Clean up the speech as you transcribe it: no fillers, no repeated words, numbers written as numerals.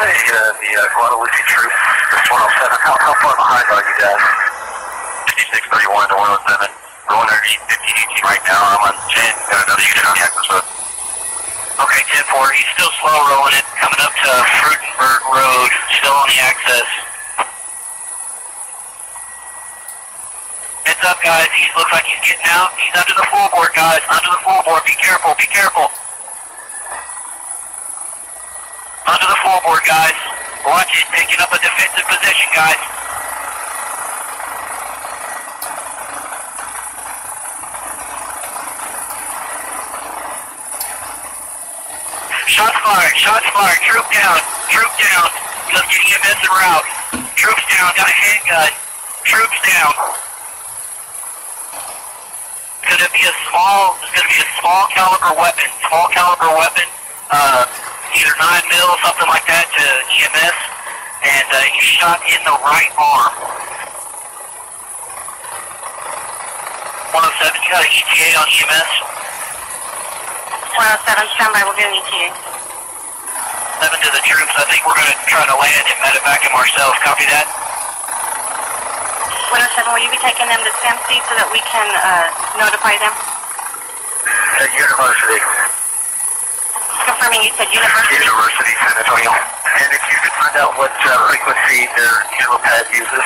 the Guadalupe troop, this 107, how far behind are you guys? 5631 to 107. Rolling underneath 1518 right now. I'm on 10. Got another unit on the access road. Okay, 10-4. He's still slow rolling it. Coming up to Fruitenberg Road. Still on the access. Heads up, guys. He looks like he's getting out. He's under the floorboard, guys. Under the floorboard. Be careful. Be careful. Under the floorboard, guys. Watch it. Taking up a defensive position, guys. Shots fired. Shots fired. Troop down. Troop down. Just getting EMS en route. Troops down. Got a handgun. Troops down. It's gonna be a small caliber weapon. Small caliber weapon. Either 9mm, something like that, to EMS. And he's shot in the right arm. 107, you got an ETA on EMS? 107, standby, we'll do an ETA. 7 to the troops. I think we're going to try to land and medevac him ourselves. Copy that? 107, will you be taking them to SAMC so that we can notify them? University. Confirming you said University? University, San Antonio. And if you could find out what frequency their helipad uses.